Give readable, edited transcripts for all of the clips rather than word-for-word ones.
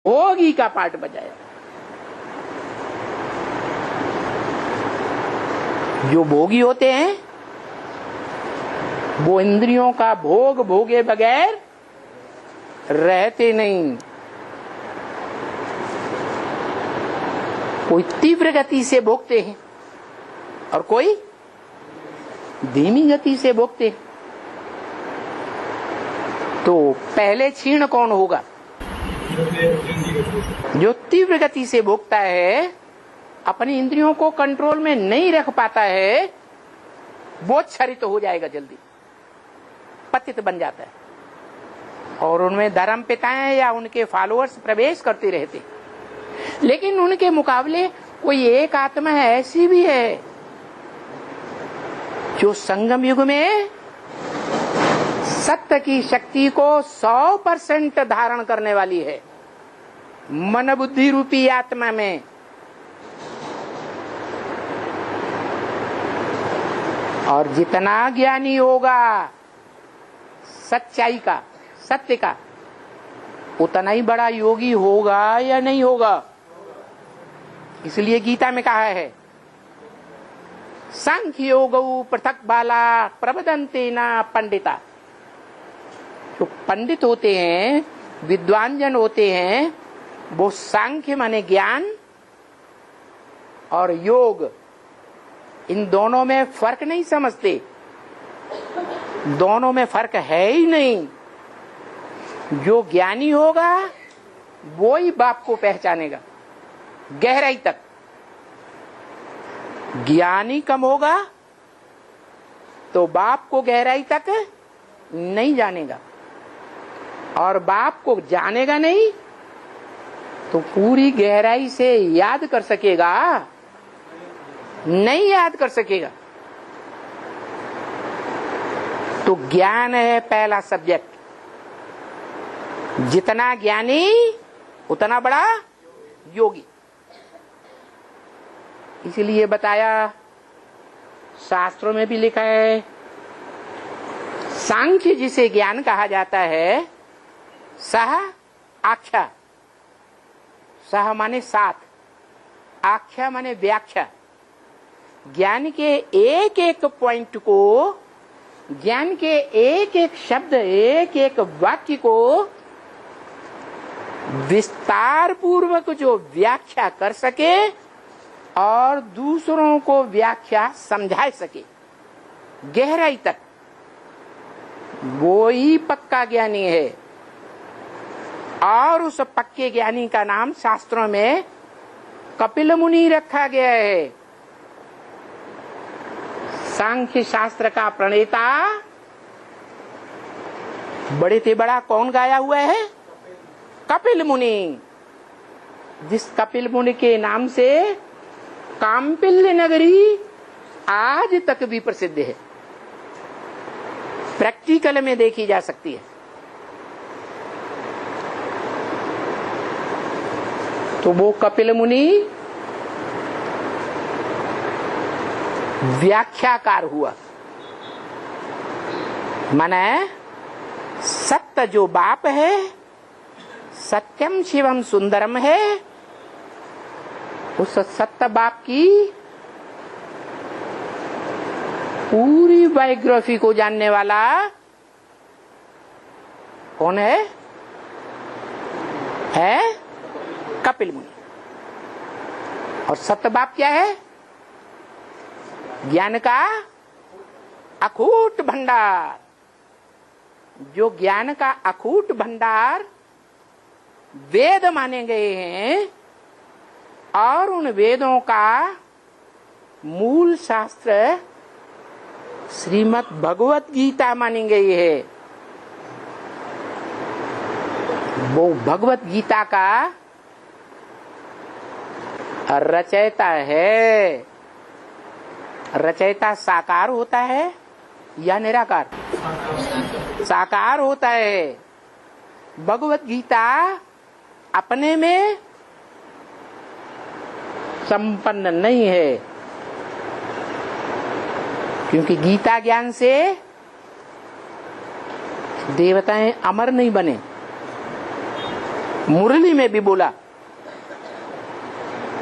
भोगी का पाठ बजाया। जो भोगी होते हैं वो इंद्रियों का भोग भोगे बगैर रहते नहीं। कोई तीव्र गति से भोगते हैं और कोई धीमी गति से भोगते हैं। तो पहले क्षीण कौन होगा? जो तीव्र गति से भोगता है, अपनी इंद्रियों को कंट्रोल में नहीं रख पाता है, वो क्षरित हो जाएगा, जल्दी पतित बन जाता है। और उनमें धर्म पिताएं या उनके फॉलोअर्स प्रवेश करते रहते। लेकिन उनके मुकाबले कोई एक आत्मा ऐसी भी है जो संगम युग में सत्य की शक्ति को 100% धारण करने वाली है, मन बुद्धि रूपी आत्मा में। और जितना ज्ञानी होगा सच्चाई का, सत्य का, उतना ही बड़ा योगी होगा या नहीं होगा। इसलिए गीता में कहा है, सांख्य योगौ पृथक बाला प्रवदन्ते न पंडिता। जो पंडित होते हैं, विद्वान जन होते हैं, वो सांख्य माने ज्ञान और योग, इन दोनों में फर्क नहीं समझते। दोनों में फर्क है ही नहीं। जो ज्ञानी होगा वो ही बाप को पहचानेगा गहराई तक। ज्ञानी कम होगा तो बाप को गहराई तक नहीं जानेगा, और बाप को जानेगा नहीं तो पूरी गहराई से याद कर सकेगा? नहीं याद कर सकेगा। तो ज्ञान है पहला सब्जेक्ट। जितना ज्ञानी उतना बड़ा योगी। इसीलिए बताया, शास्त्रों में भी लिखा है, सांख्य जिसे ज्ञान कहा जाता है, सह आख्या। सह माने साथ, आख्या माने व्याख्या। ज्ञान के एक एक पॉइंट को, ज्ञान के एक एक शब्द, एक एक वाक्य को विस्तार पूर्वक जो व्याख्या कर सके और दूसरों को व्याख्या समझा सके गहराई तक, वो ही पक्का ज्ञानी है। और उस पक्के ज्ञानी का नाम शास्त्रों में कपिल मुनि रखा गया है। सांख्य शास्त्र का प्रणेता बड़े से बड़ा कौन गाया हुआ है? कपिल मुनि। जिस कपिल मुनि के नाम से काम्पिल्य नगरी आज तक भी प्रसिद्ध है, प्रैक्टिकल में देखी जा सकती है। तो वो कपिल मुनि व्याख्याकार हुआ। माने सत्य जो बाप है, सत्यम शिवम सुंदरम है, उस सत्य बाप की पूरी बायोग्राफी को जानने वाला कौन है? कपिल मुनि। और सत्य बाप क्या है? ज्ञान का अखूट भंडार। जो ज्ञान का अखूट भंडार वेद माने गए हैं, और उन वेदों का मूल शास्त्र श्रीमद् भगवत गीता मानी गई है। वो भगवत गीता का रचयिता है। रचयिता साकार होता है या निराकार? साकार होता है। भगवत गीता अपने में संपन्न नहीं है, क्योंकि गीता ज्ञान से देवताएं अमर नहीं बने, मुरली में भी बोला।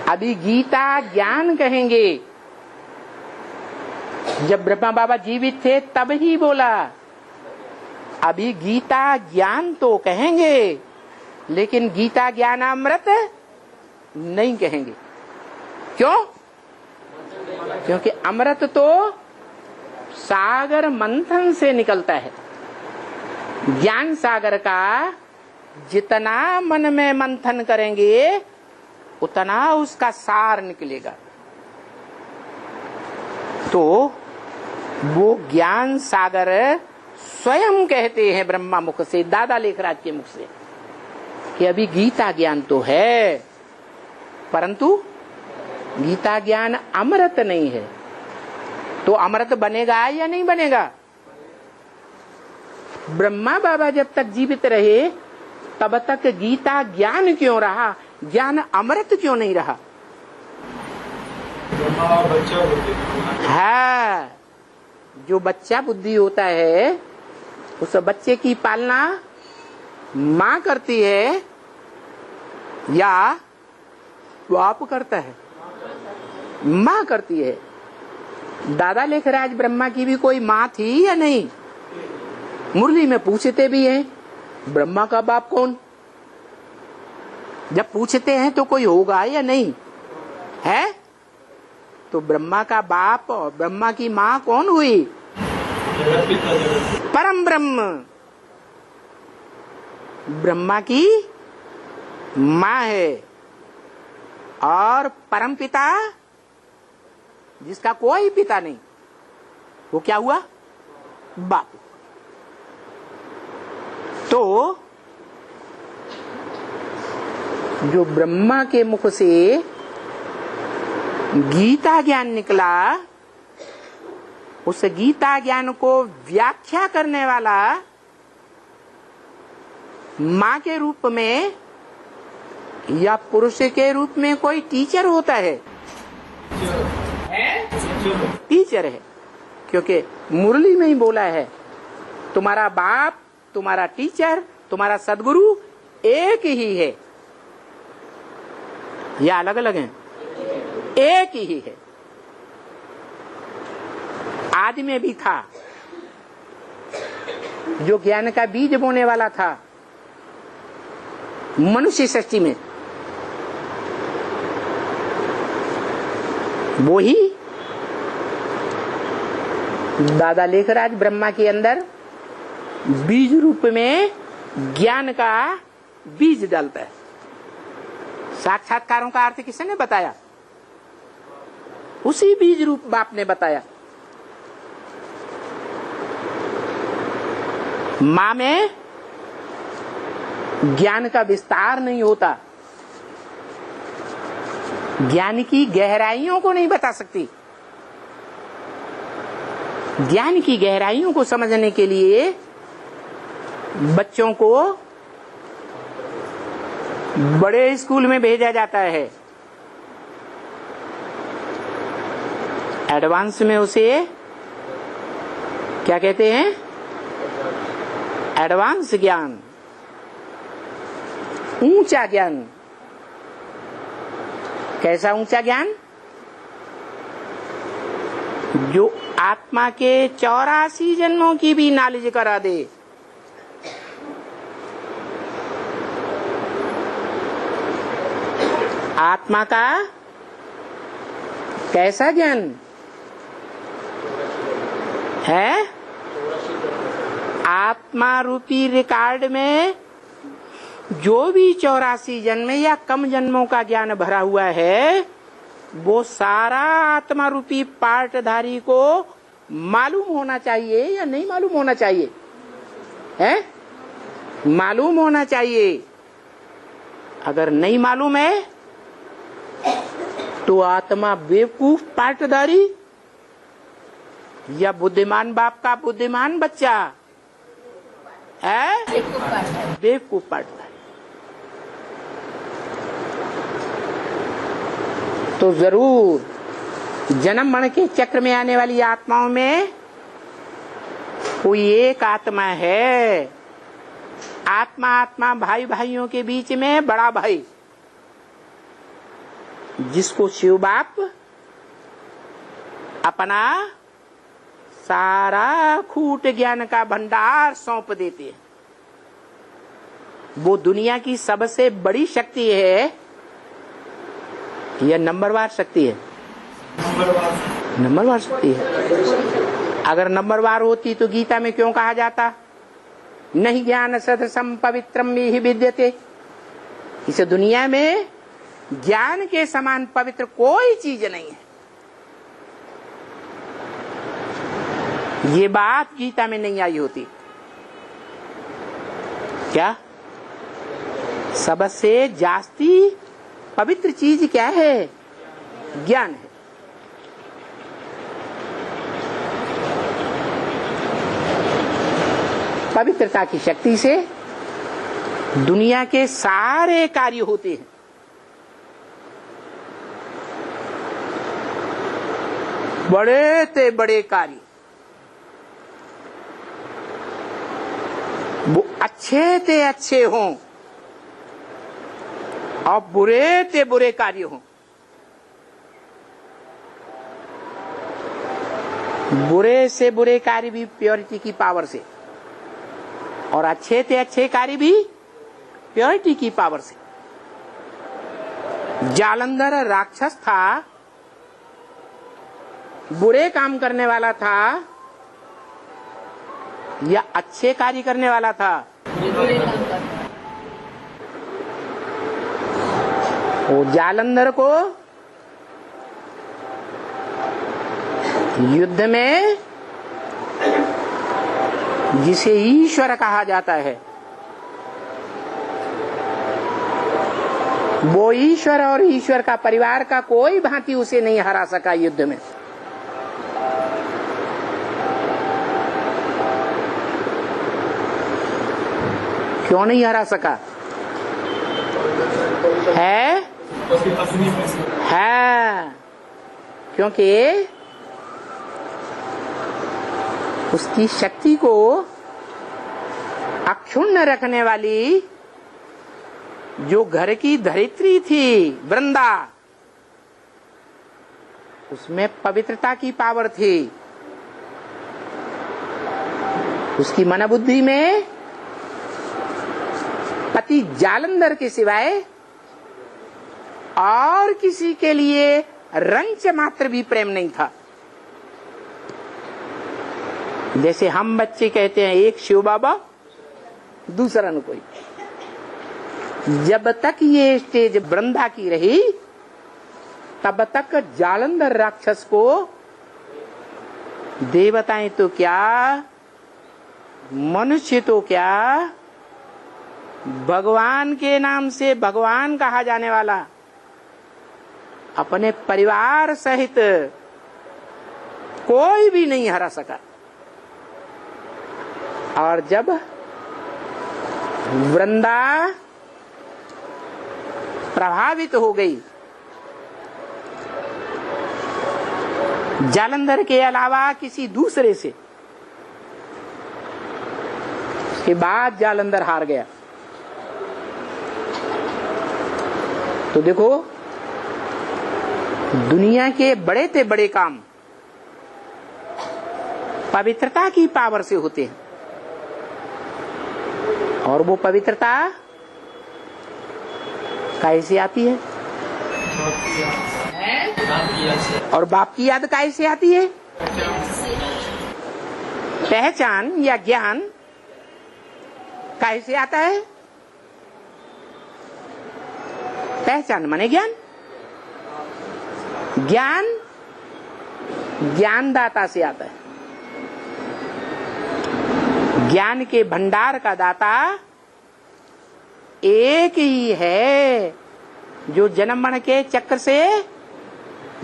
अभी गीता ज्ञान कहेंगे, जब ब्रह्मा बाबा जीवित थे तब ही बोला। अभी गीता ज्ञान तो कहेंगे, लेकिन गीता ज्ञान अमृत नहीं कहेंगे। क्यों? क्योंकि अमृत तो सागर मंथन से निकलता है। ज्ञान सागर का जितना मन में मंथन करेंगे उतना उसका सार निकलेगा। तो वो ज्ञान सागर स्वयं कहते हैं ब्रह्मा मुख से, दादा लेखराज के मुख से, कि अभी गीता ज्ञान तो है, परंतु गीता ज्ञान अमृत नहीं है। तो अमृत बनेगा या नहीं बनेगा? ब्रह्मा बाबा जब तक जीवित रहे तब तक गीता ज्ञान क्यों रहा, ज्ञान अमृत क्यों नहीं रहा? हाँ, जो बच्चा बुद्धि होता है उस बच्चे की पालना माँ करती है या बाप करता है? माँ करती है। दादा लेखराज ब्रह्मा की भी कोई माँ थी या नहीं? मुरली में पूछते भी हैं, ब्रह्मा का बाप कौन? जब पूछते हैं तो कोई होगा या नहीं है? तो ब्रह्मा का बाप और ब्रह्मा की माँ कौन हुई? परम ब्रह्म ब्रह्मा की माँ है, और परम पिता जिसका कोई पिता नहीं, वो क्या हुआ? बाप। तो जो ब्रह्मा के मुख से गीता ज्ञान निकला, उस गीता ज्ञान को व्याख्या करने वाला माँ के रूप में या पुरुष के रूप में कोई टीचर होता है? टीचर है, क्योंकि मुरली में ही बोला है, तुम्हारा बाप, तुम्हारा टीचर, तुम्हारा सदगुरु एक ही है या अलग अलग हैं? एक ही है। आदि में भी था जो ज्ञान का बीज बोने वाला था, मनुष्य सृष्टि में वो ही दादा लेखराज ब्रह्मा के अंदर बीज रूप में ज्ञान का बीज डालता है। साक्षात्कारों का अर्थ किसने बताया? उसी बीज रूप बाप ने बताया। माँ में ज्ञान का विस्तार नहीं होता, ज्ञान की गहराइयों को नहीं बता सकती। ज्ञान की गहराइयों को समझने के लिए बच्चों को बड़े स्कूल में भेजा जाता है, एडवांस में उसे क्या कहते हैं? एडवांस ज्ञान, ऊंचा ज्ञान। कैसा ऊंचा ज्ञान? जो आत्मा के 84 जन्मों की भी नॉलेज करा दे। आत्मा का कैसा ज्ञान है? आत्मा रूपी रिकॉर्ड में जो भी 84 जन्म या कम जन्मों का ज्ञान भरा हुआ है, वो सारा आत्मा रूपी पार्टधारी को मालूम होना चाहिए या नहीं मालूम होना चाहिए? है? मालूम होना चाहिए। अगर नहीं मालूम है तो आत्मा बेवकूफ पार्टधारी या बुद्धिमान बाप का बुद्धिमान बच्चा है? बेवकूफ पार्टधारी। तो जरूर जन्म मरण के चक्र में आने वाली आत्माओं में कोई एक आत्मा है आत्मा आत्मा भाई भाइयों के बीच में बड़ा भाई, जिसको शिव बाप अपना सारा खूट ज्ञान का भंडार सौंप देते हैं। वो दुनिया की सबसे बड़ी शक्ति है यह नंबरवार शक्ति है। नंबरवार शक्ति है। अगर नंबरवार होती तो गीता में क्यों कहा जाता नहीं ज्ञान सदसम पवित्रम में ही विद्यते। इस दुनिया में ज्ञान के समान पवित्र कोई चीज नहीं है। ये बात गीता में नहीं आई होती। क्या सबसे जास्ती पवित्र चीज क्या है? ज्ञान है। पवित्रता की शक्ति से दुनिया के सारे कार्य होते हैं। बड़े ते बड़े कार्य, वो अच्छे ते अच्छे हों और बुरे ते बुरे कार्य हों। बुरे से बुरे कार्य भी प्योरिटी की पावर से, और अच्छे ते अच्छे कार्य भी प्योरिटी की पावर से। जालंधर राक्षस था, बुरे काम करने वाला था या अच्छे कार्य करने वाला था? वो जालंधर को युद्ध में, जिसे ईश्वर कहा जाता है, वो ईश्वर और ईश्वर का परिवार का कोई भांति उसे नहीं हरा सका युद्ध में। क्यों नहीं हरा सका? है क्योंकि उसकी शक्ति को अक्षुण्ण रखने वाली जो घर की धरित्री थी वृंदा, उसमें पवित्रता की पावर थी। उसकी मनोबुद्धि में पति जालंधर के सिवाय और किसी के लिए रंच मात्र भी प्रेम नहीं था। जैसे हम बच्चे कहते हैं एक शिव बाबा दूसरा न कोई। जब तक ये स्टेज वृंदा की रही तब तक जालंधर राक्षस को देवताएं तो क्या, मनुष्य तो क्या, भगवान के नाम से भगवान कहा जाने वाला अपने परिवार सहित कोई भी नहीं हरा सका। और जब वृंदा प्रभावित हो गई, जालंधर के अलावा किसी दूसरे से, उसके बाद जालंधर हार गया। तो देखो, दुनिया के बड़े से बड़े काम पवित्रता की पावर से होते हैं। और वो पवित्रता कैसे आती है? और बाप की याद कैसे आती है? पहचान या ज्ञान कैसे आता है? पहचान माने ज्ञान, ज्ञान ज्ञानदाता से आता है। ज्ञान के भंडार का दाता एक ही है, जो जन्म मरण के चक्र से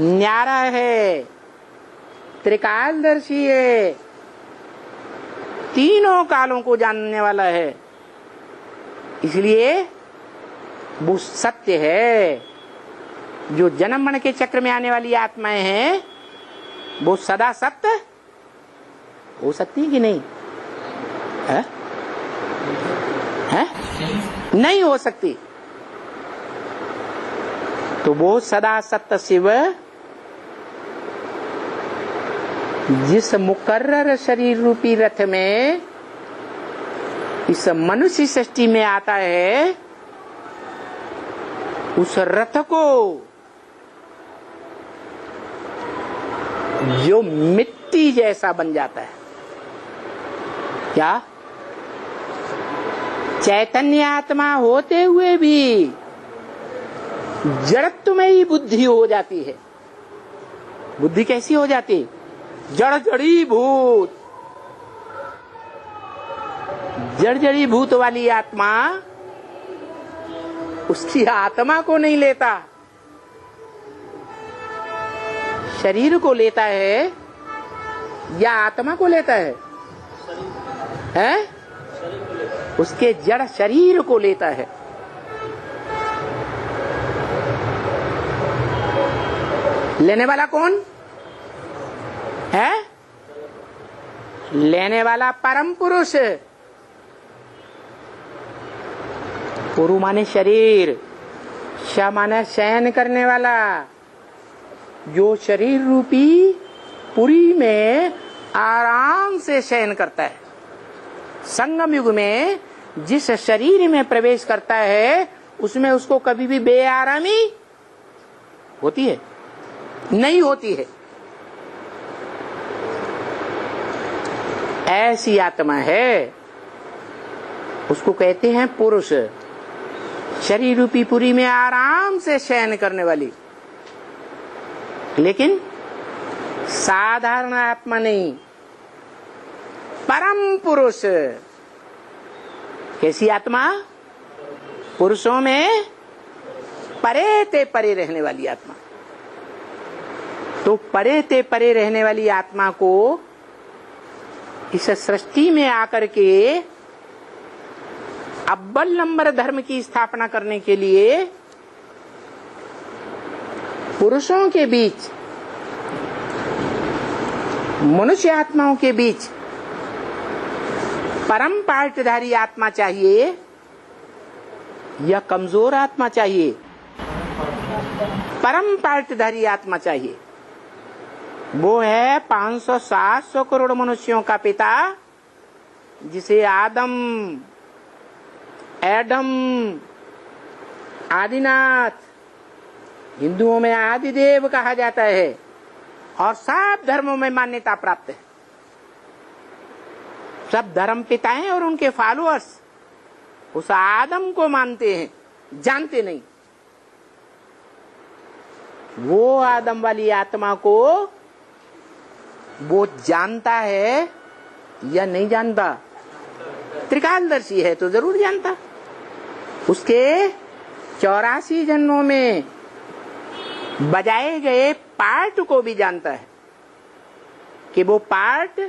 न्यारा है, त्रिकालदर्शी है, तीनों कालों को जानने वाला है। इसलिए वो सत्य है। जो जन्म मरण के चक्र में आने वाली आत्माएं हैं वो सदा सत्य हो सकती है कि नहीं? है? नहीं हो सकती। तो वो सदा सत्य शिव जिस मुकर्रर शरीर रूपी रथ में इस मनुष्य सृष्टि में आता है, उस रथ को जो मिट्टी जैसा बन जाता है, क्या चैतन्य आत्मा होते हुए भी जड़त्व में ही बुद्धि हो जाती है। बुद्धि कैसी हो जाती? जड़ जड़ी भूत। जड़ जड़ी भूत वाली आत्मा उसकी आत्मा को नहीं लेता, शरीर को लेता है या आत्मा को लेता है? हैं? उसके जड़ शरीर को लेता है। लेने वाला कौन है? लेने वाला परम पुरुष। पुरु माने शरीर, श माने शयन करने वाला, जो शरीर रूपी पुरी में आराम से शयन करता है। संगम युग में जिस शरीर में प्रवेश करता है उसमें उसको कभी भी बेआरामी होती है? नहीं होती है। ऐसी आत्मा है, उसको कहते हैं पुरुष। शरीर रूपी पुरी में आराम से शयन करने वाली, लेकिन साधारण आत्मा नहीं, परम पुरुष। कैसी आत्मा? पुरुषों में परे ते परे रहने वाली आत्मा। तो परे ते परे रहने वाली आत्मा को इस सृष्टि में आकर के अव्वल नंबर धर्म की स्थापना करने के लिए पुरुषों के बीच, मनुष्य आत्माओं के बीच परम पार्टधारी आत्मा चाहिए या कमजोर आत्मा चाहिए? परम पार्टधारी आत्मा चाहिए। वो है 500-700 करोड़ मनुष्यों का पिता, जिसे एडम आदिनाथ, हिंदुओं में आदिदेव कहा जाता है और सब धर्मों में मान्यता प्राप्त है। सब धर्म पिताएं और उनके फॉलोअर्स उस आदम को मानते हैं, जानते नहीं। वो आदम वाली आत्मा को वो जानता है या नहीं जानता? त्रिकालदर्शी है तो जरूर जानता। उसके 84 जन्मों में बजाए गए पार्ट को भी जानता है कि वो पार्ट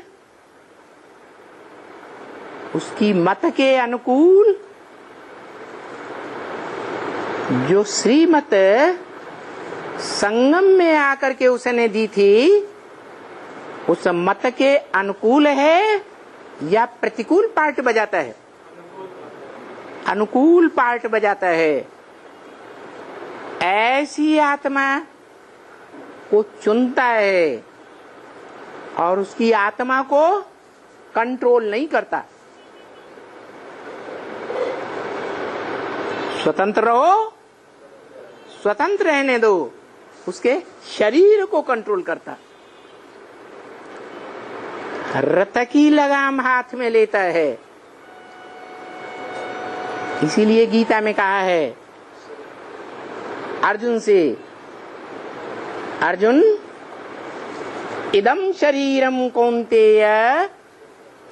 उसकी मत के अनुकूल, जो श्रीमत संगम में आकर के उसने दी थी, उस मत के अनुकूल है या प्रतिकूल पार्ट बजाता है? अनुकूल पार्ट बजाता है। ऐसी आत्मा को चुनता है और उसकी आत्मा को कंट्रोल नहीं करता। स्वतंत्र रहो, स्वतंत्र रहने दो, उसके शरीर को कंट्रोल करता। रथ की लगाम हाथ में लेता है। इसीलिए गीता में कहा है अर्जुन से, अर्जुन इदं शरीरम कौन्तेय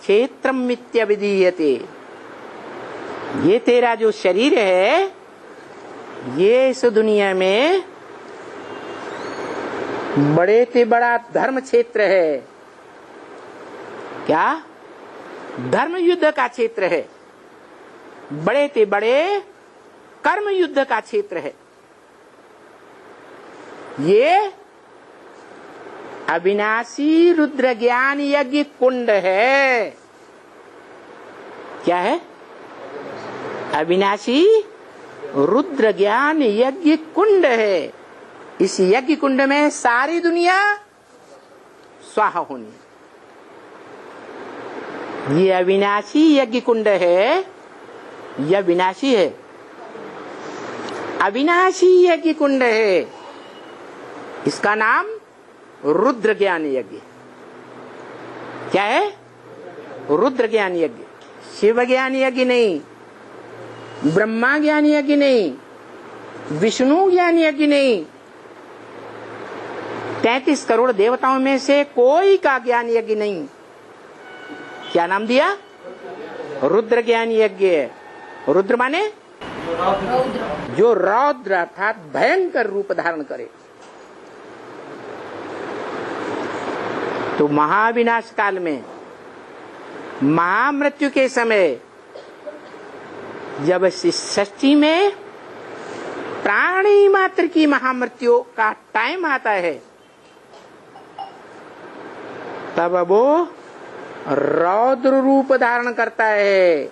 क्षेत्रम मिथ्याभिधीयते। ये तेरा जो शरीर है, ये इस दुनिया में बड़े से बड़ा धर्म क्षेत्र है। क्या? धर्म युद्ध का क्षेत्र है, बड़े से बड़े कर्म युद्ध का क्षेत्र है। ये अविनाशी रुद्र ज्ञान यज्ञ कुंड है। क्या है? अविनाशी रुद्र ज्ञान यज्ञ कुंड है। इस यज्ञ कुंड में सारी दुनिया स्वाहा होनी। ये अविनाशी यज्ञ कुंड है, यह विनाशी है। अविनाशी यज्ञ कुंड है, इसका नाम रुद्र ज्ञान यज्ञ। क्या है? रुद्र ज्ञान यज्ञ। शिव ज्ञान यज्ञ नहीं, ब्रह्मा ज्ञान यज्ञ नहीं, विष्णु ज्ञान यज्ञ नहीं, 33 करोड़ देवताओं में से कोई का ज्ञान यज्ञ नहीं। क्या नाम दिया? रुद्र ज्ञान यज्ञ। रुद्र माने जो रौद्र अर्थात भयंकर रूप धारण करे। तो महाविनाश काल में, महामृत्यु के समय, जब इस सृष्टि में प्राणी मात्र की महामृत्यु का टाइम आता है, तब वो रौद्र रूप धारण करता है,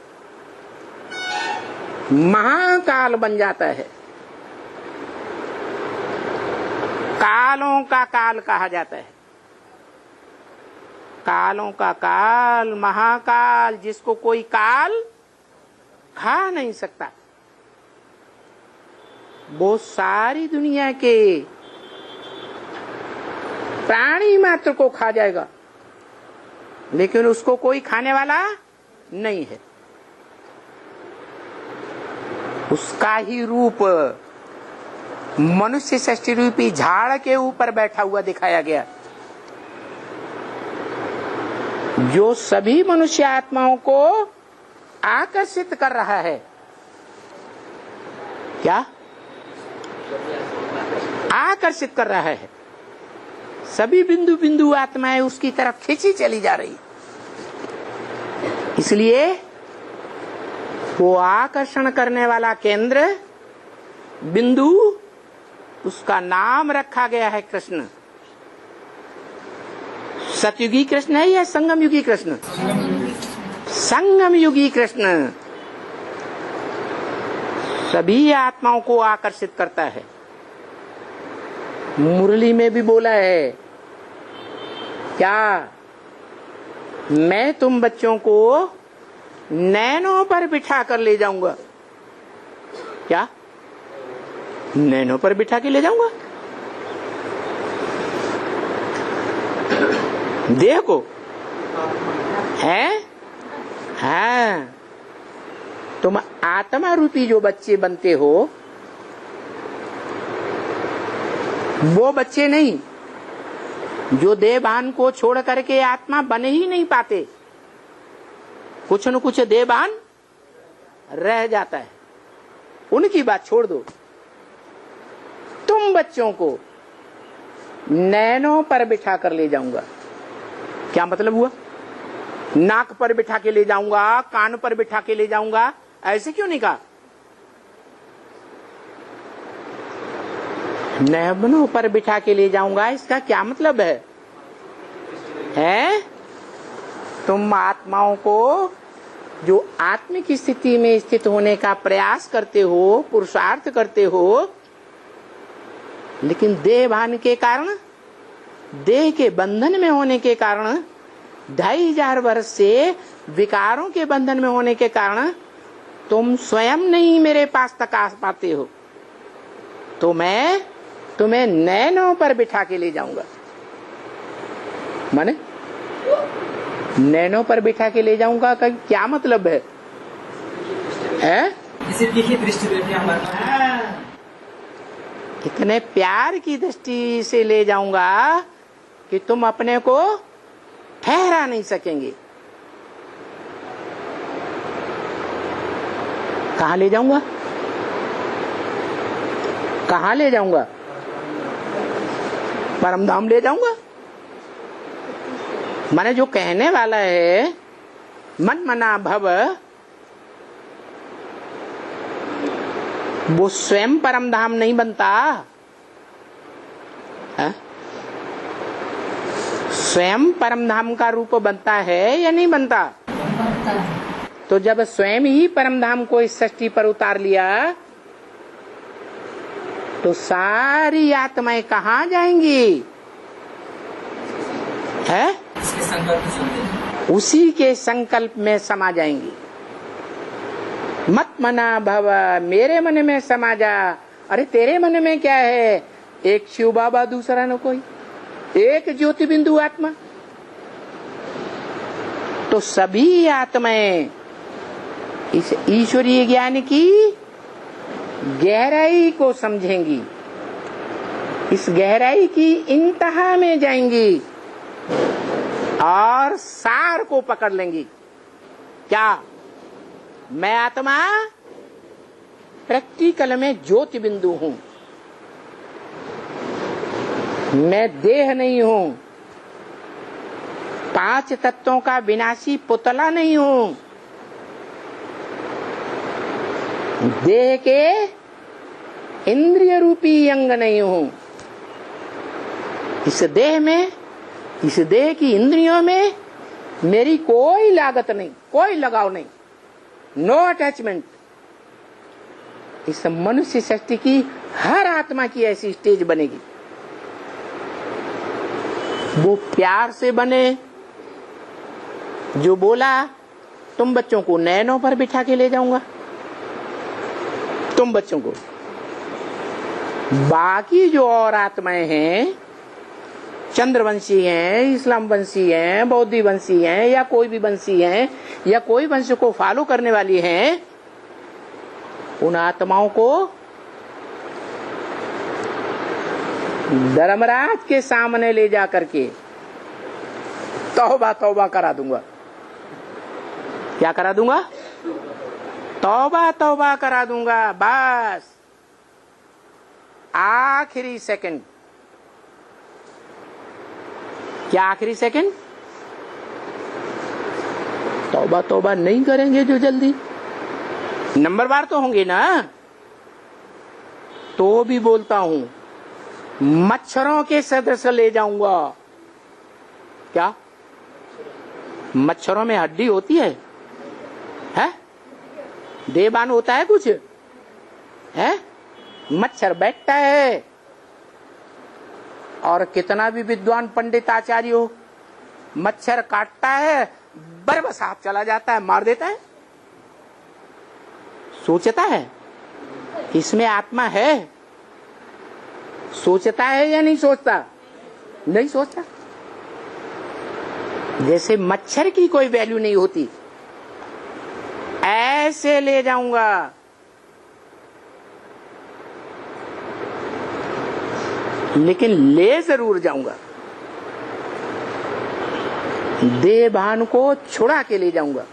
महाकाल बन जाता है। कालों का काल कहा जाता है। कालों का काल, महाकाल, जिसको कोई काल खा नहीं सकता। वो सारी दुनिया के प्राणी मात्र को खा जाएगा, लेकिन उसको कोई खाने वाला नहीं है। उसका ही रूप मनुष्य षष्ठी रूपी झाड़ के ऊपर बैठा हुआ दिखाया गया, जो सभी मनुष्य आत्माओं को आकर्षित कर रहा है। क्या? आकर्षित कर रहा है। सभी बिंदु बिंदु आत्माएं उसकी तरफ खींची चली जा रही। इसलिए वो आकर्षण करने वाला केंद्र बिंदु, उसका नाम रखा गया है कृष्ण। सतयुगी कृष्ण है या संगम युगी कृष्ण? संगम युगी कृष्ण सभी आत्माओं को आकर्षित करता है। मुरली में भी बोला है, क्या मैं तुम बच्चों को नैनों पर बिठा कर ले जाऊंगा? क्या? नैनों पर बिठा के ले जाऊंगा? देह को है? हाँ, तुम आत्मा रूपी जो बच्चे बनते हो, वो बच्चे नहीं जो देहभान को छोड़ करके आत्मा बन ही नहीं पाते। कुछ न कुछ देहभान रह जाता है, उनकी बात छोड़ दो। तुम बच्चों को नैनों पर बिठा कर ले जाऊंगा। क्या मतलब हुआ? नाक पर बिठा के ले जाऊंगा, कान पर बिठा के ले जाऊंगा, ऐसे क्यों नहीं कहा? नैनों पर बिठा के ले जाऊंगा, इसका क्या मतलब है? तुम आत्माओं को जो आत्मिक स्थिति में स्थित होने का प्रयास करते हो, पुरुषार्थ करते हो, लेकिन देहभान के कारण, देह के बंधन में होने के कारण, 2500 वर्ष से विकारों के बंधन में होने के कारण तुम स्वयं नहीं मेरे पास तक आ पाते हो, तो मैं तुम्हें नैनों पर बिठा के ले जाऊंगा। माने नैनों पर बिठा के ले जाऊंगा का क्या मतलब है? इतने प्यार की दृष्टि से ले जाऊंगा कि तुम अपने को ठहरा नहीं सकेंगे। कहाँ ले जाऊंगा? कहाँ ले जाऊंगा? परमधाम ले जाऊंगा। माने जो कहने वाला है मन मना भव, वो स्वयं परमधाम नहीं बनता है? स्वयं परमधाम का रूप बनता है या नहीं बनता? तो जब स्वयं ही परमधाम को इस सृष्टि पर उतार लिया तो सारी आत्माएं कहाँ जाएंगी? है उसी के संकल्प में समा जाएंगी। मत मना भव, मेरे मन में समा जा। अरे तेरे मन में क्या है? एक शिव बाबा, दूसरा न कोई, एक ज्योति बिंदु आत्मा। तो सभी आत्माएं इस ईश्वरीय ज्ञान की गहराई को समझेंगी, इस गहराई की इंतहा में जाएंगी और सार को पकड़ लेंगी। क्या? मैं आत्मा प्रैक्टिकल में ज्योति बिंदु हूं, मैं देह नहीं हूं, 5 तत्वों का विनाशी पुतला नहीं हूं, देह के इंद्रिय रूपी अंग नहीं हूं। इस देह में, इस देह की इंद्रियों में मेरी कोई लागत नहीं, कोई लगाव नहीं, नो अटैचमेंट। इस मनुष्य सृष्टि की हर आत्मा की ऐसी स्टेज बनेगी। वो प्यार से बने, जो बोला तुम बच्चों को नैनों पर बिठा के ले जाऊंगा, तुम बच्चों को। बाकी जो और आत्माएं हैं, चंद्रवंशी हैं, इस्लाम वंशी हैं, बौद्धी वंशी हैं, या कोई भी वंशी हैं, या कोई वंश को फॉलो करने वाली हैं, उन आत्माओं को धर्मराज के सामने ले जा करके तौबा तौबा करा दूंगा। क्या करा दूंगा? तौबा तौबा करा दूंगा। बस आखिरी सेकंड। क्या आखिरी सेकंड? तौबा तौबा नहीं करेंगे जो जल्दी, नंबरवार तो होंगे ना। तो भी बोलता हूं, मच्छरों के सदस्य ले जाऊंगा। क्या? मच्छरों में हड्डी होती है? देहबान होता है कुछ? है? मच्छर बैठता है, और कितना भी विद्वान पंडित आचार्य हो, मच्छर काटता है, बरबस हाथ चला जाता है, मार देता है। सोचता है इसमें आत्मा है? सोचता है या नहीं सोचता? नहीं सोचता। जैसे मच्छर की कोई वैल्यू नहीं होती, ऐसे ले जाऊंगा। लेकिन ले जरूर जाऊंगा, देहभान को छुड़ा के ले जाऊंगा।